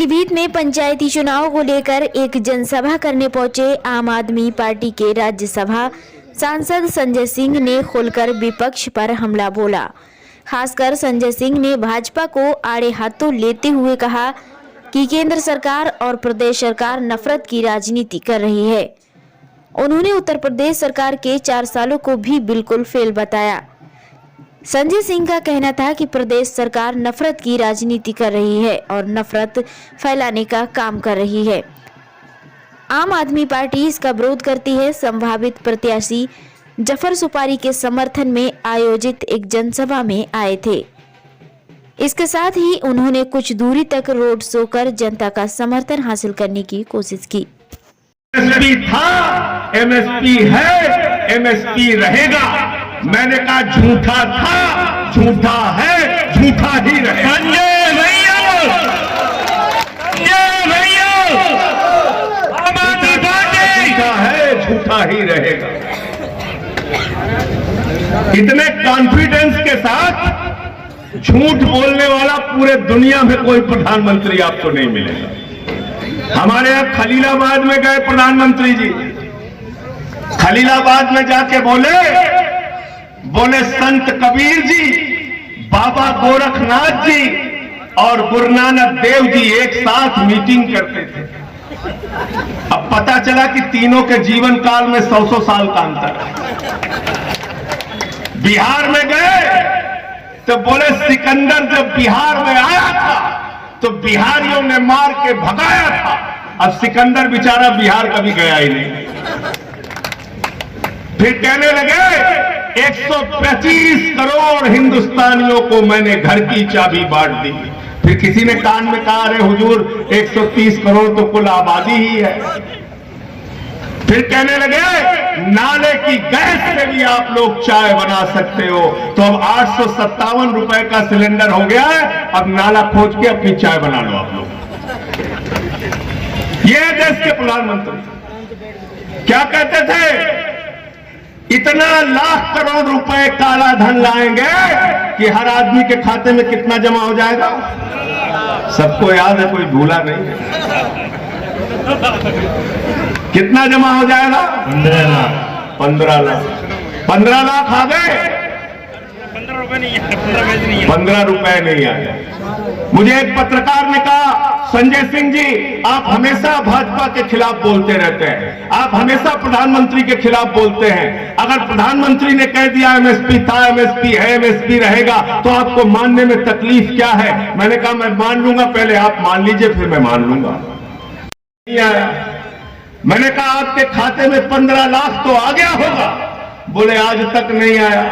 पीलीभीत में पंचायती चुनाव को लेकर एक जनसभा करने पहुंचे आम आदमी पार्टी के राज्यसभा सांसद संजय सिंह ने खुलकर विपक्ष पर हमला बोला। खासकर संजय सिंह ने भाजपा को आड़े हाथों लेते हुए कहा कि केंद्र सरकार और प्रदेश सरकार नफरत की राजनीति कर रही है। उन्होंने उत्तर प्रदेश सरकार के 4 सालों को भी बिल्कुल फेल बताया। संजय सिंह का कहना था कि प्रदेश सरकार नफरत की राजनीति कर रही है और नफरत फैलाने का काम कर रही है। आम आदमी पार्टी इसका विरोध करती है। संभावित प्रत्याशी जफर सुपारी के समर्थन में आयोजित एक जनसभा में आए थे। इसके साथ ही उन्होंने कुछ दूरी तक रोड शो कर जनता का समर्थन हासिल करने की कोशिश की। एमएसपी था, एमएसपी है, एमएसपी रहेगा। मैंने कहा झूठा था, झूठा है, झूठा ही रहेगा। संजय भैया, संजय भैया, झूठा है, झूठा ही रहेगा। इतने कॉन्फिडेंस के साथ झूठ बोलने वाला पूरे दुनिया में कोई प्रधानमंत्री आपको नहीं मिलेगा। हमारे यहां खलीलाबाद में गए प्रधानमंत्री जी, खलीलाबाद में जाके बोले संत कबीर जी, बाबा गोरखनाथ जी और गुरु नानक देव जी एक साथ मीटिंग करते थे। अब पता चला कि तीनों के जीवन काल में 100 साल का अंतर है। बिहार में गए तो बोले सिकंदर जब बिहार में आया था तो बिहारियों ने मार के भगाया था। अब सिकंदर बेचारा बिहार कभी गया ही नहीं। फिर कहने लगे 125 करोड़ हिंदुस्तानियों को मैंने घर की चाबी बांट दी। फिर किसी ने कान में कहा, अरे हुजूर 130 करोड़ तो कुल आबादी ही है। फिर कहने लगे नाले की गैस से भी आप लोग चाय बना सकते हो। तो अब 857 रुपए का सिलेंडर हो गया है। अब नाला खोज के अपनी चाय बना लो आप लोग। ये देश के प्रधानमंत्री क्या कहते थे, इतना लाख करोड़ रुपए काला धन लाएंगे कि हर आदमी के खाते में कितना जमा हो जाएगा। सबको याद है, कोई भूला नहीं है। कितना जमा हो जाएगा? 15 लाख। 15 लाख आ गए, 15 रुपए नहीं आए। मुझे एक पत्रकार ने कहा, संजय सिंह जी आप हमेशा भाजपा के खिलाफ बोलते रहते हैं, आप हमेशा प्रधानमंत्री के खिलाफ बोलते हैं। अगर प्रधानमंत्री ने कह दिया एमएसपी था, एमएसपी है, एमएसपी रहेगा, तो आपको मानने में तकलीफ क्या है? मैंने कहा मैं मान लूंगा, पहले आप मान लीजिए फिर मैं मान लूंगा। नहीं आया। मैंने कहा आपके खाते में 15 लाख तो आ गया होगा। बोले आज तक नहीं आया।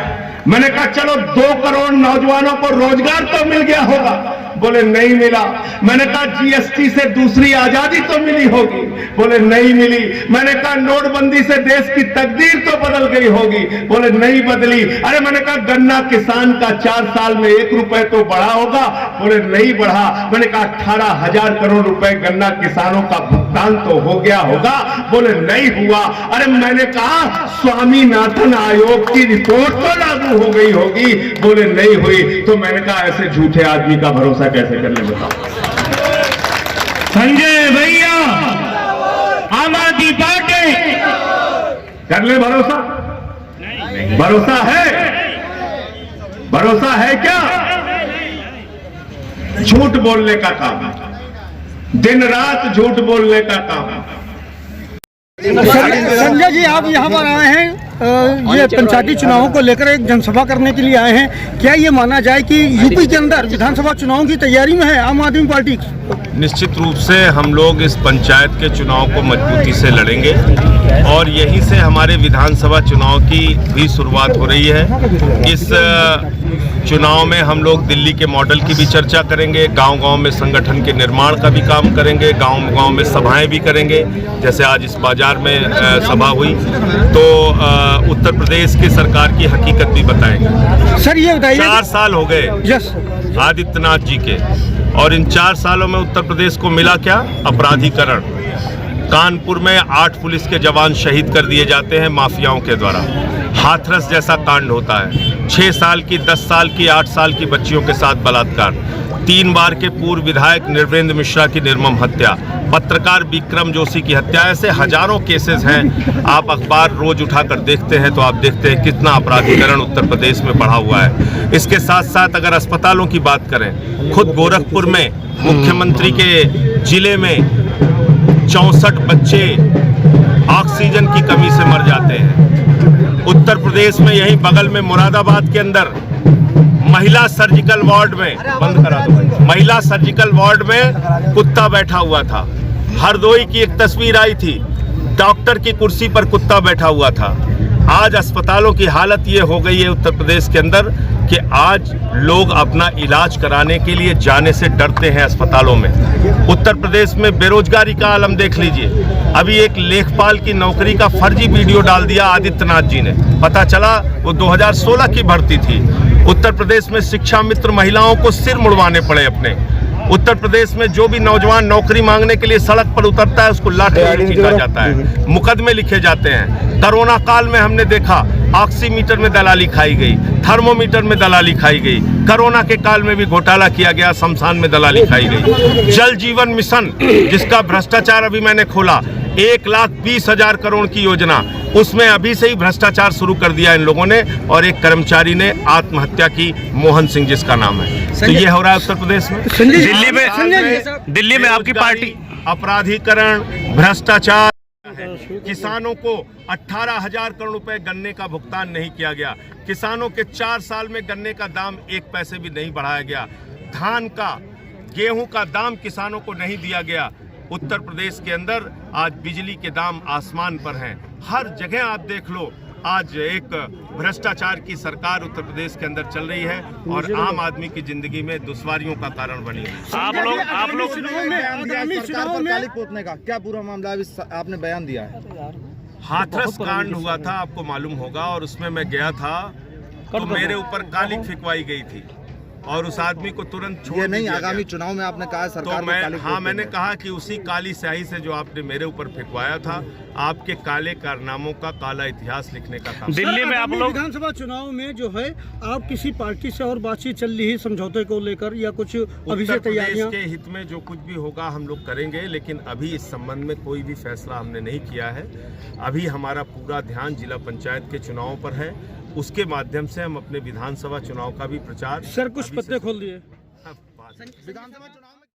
मैंने कहा चलो 2 करोड़ नौजवानों को रोजगार तो मिल गया होगा। बोले नहीं मिला। मैंने कहा जीएसटी से दूसरी आजादी तो मिली होगी। बोले नहीं मिली। मैंने कहा नोटबंदी से देश की तकदीर तो बदल गई होगी। बोले नहीं बदली। अरे मैंने कहा गन्ना किसान का 4 साल में 1 रुपए तो बढ़ा होगा। बोले नहीं बढ़ा। मैंने कहा 18,000 करोड़ रुपए गन्ना किसानों का भुगतान तो हो गया होगा। बोले नहीं हुआ। अरे मैंने कहा स्वामीनाथन आयोग की रिपोर्ट तो लागू हो गई होगी। बोले नहीं हुई। तो मैंने कहा ऐसे झूठे आदमी का भरोसा कैसे कर ले बताओ। संजय भैया आम आदमी पार्टी कर ले भरोसा? भरोसा है? भरोसा है क्या? झूठ बोलने का काम, दिन रात झूठ बोलने का काम। संजय जी आप यहाँ पर आए हैं ये पंचायती चुनावों को लेकर एक जनसभा करने के लिए आए हैं। क्या ये माना जाए कि यूपी के अंदर विधानसभा चुनावों की तैयारी में है आम आदमी पार्टी? निश्चित रूप से हम लोग इस पंचायत के चुनाव को मजबूती से लड़ेंगे और यहीं से हमारे विधानसभा चुनाव की भी शुरुआत हो रही है। इस चुनाव में हम लोग दिल्ली के मॉडल की भी चर्चा करेंगे, गांव-गांव में संगठन के निर्माण का भी काम करेंगे, गांव-गांव में सभाएं भी करेंगे। जैसे आज इस बाजार में सभा हुई, तो उत्तर प्रदेश की सरकार की हकीकत भी बताएंगे। सर ये बताइए, 4 साल हो गए आदित्यनाथ जी के, और इन 4 सालों में उत्तर प्रदेश को मिला क्या? अपराधीकरण। कानपुर में 8 पुलिस के जवान शहीद कर दिए जाते हैं माफियाओं के द्वारा। हाथरस जैसा कांड होता है। 6 साल की, 10 साल की, 8 साल की बच्चियों के साथ बलात्कार। 3 बार के पूर्व विधायक निर्वेंद्र मिश्रा की निर्मम हत्या, पत्रकार विक्रम जोशी की हत्या, ऐसे हजारों केसेस हैं। आप अखबार रोज उठाकर देखते हैं तो आप देखते हैं कितना अपराधीकरण उत्तर प्रदेश में बढ़ा हुआ है। इसके साथ साथ अगर अस्पतालों की बात करें, खुद गोरखपुर में मुख्यमंत्री के जिले में 64 बच्चे ऑक्सीजन की कमी से मर जाते हैं। उत्तर प्रदेश में यही बगल में मुरादाबाद के अंदर महिला सर्जिकल वार्ड में, बंद करा दो, महिला सर्जिकल वार्ड में कुत्ता बैठा हुआ था। हरदोई की एक तस्वीर आई थी, डॉक्टर की कुर्सी पर कुत्ता बैठा हुआ था। आज अस्पतालों की हालत ये हो गई है उत्तर प्रदेश के अंदर कि आज लोग अपना इलाज कराने के लिए जाने से डरते हैं अस्पतालों में। उत्तर प्रदेश में बेरोजगारी का आलम देख लीजिए। अभी एक लेखपाल की नौकरी का फर्जी वीडियो डाल दिया आदित्यनाथ जी ने, पता चला वो 2016 की भर्ती थी। उत्तर प्रदेश में शिक्षा मित्र महिलाओं को सिर मुड़वाने पड़े अपने। उत्तर प्रदेश में जो भी नौजवान नौकरी मांगने के लिए सड़क पर उतरता है उसको लाठी खींचा जाता है, मुकदमे लिखे जाते हैं। कोरोना काल में हमने देखा ऑक्सीमीटर में दलाली खाई गई, थर्मोमीटर में दलाली खाई गई। कोरोना के काल में भी घोटाला किया गया, शमशान में दलाली खाई गई। जल जीवन मिशन जिसका भ्रष्टाचार अभी मैंने खोला, 1,20,000 करोड़ की योजना, उसमें अभी से ही भ्रष्टाचार शुरू कर दिया इन लोगों ने। और एक कर्मचारी ने आत्महत्या की, मोहन सिंह जिसका नाम है। तो ये हो रहा है उत्तर प्रदेश में। दिल्ली में आपकी पार्टी अपराधीकरण, भ्रष्टाचार है। किसानों को 18,000 करोड़ रुपए गन्ने का भुगतान नहीं किया गया। किसानों के 4 साल में गन्ने का दाम 1 पैसे भी नहीं बढ़ाया गया। धान का, गेहूं का दाम किसानों को नहीं दिया गया। उत्तर प्रदेश के अंदर आज बिजली के दाम आसमान पर हैं। हर जगह आप देख लो, आज एक भ्रष्टाचार की सरकार उत्तर प्रदेश के अंदर चल रही है और आम आदमी की जिंदगी में दुश्वारियों का कारण बनी है। आप लोग सरकार पर काली पोतने का क्या पूरा मामला आपने बयान दिया है? हाथरस कांड हुआ था, आपको मालूम होगा, और उसमें मैं गया था तो मेरे ऊपर काली फेंकवाई गई थी और उस आदमी को तुरंत छोड़ नहीं। आगामी चुनाव में आपने कहा सरकार तो मैंने कहा कि उसी काली स्याही से जो आपने मेरे ऊपर फेंकवाया था, आपके काले कारनामों का काला इतिहास लिखने का काम। दिल्ली में आप लोग विधानसभा चुनाव में जो है आप किसी पार्टी से और बातचीत चल रही है समझौते को लेकर या कुछ अभी से तैयारियां? के हित में जो कुछ भी होगा हम लोग करेंगे, लेकिन अभी इस संबंध में कोई भी फैसला हमने नहीं किया है। अभी हमारा पूरा ध्यान जिला पंचायत के चुनावों पर है। उसके माध्यम से हम अपने विधानसभा चुनाव का भी प्रचार। सर कुछ पत्ते खोल दिए विधानसभा चुनाव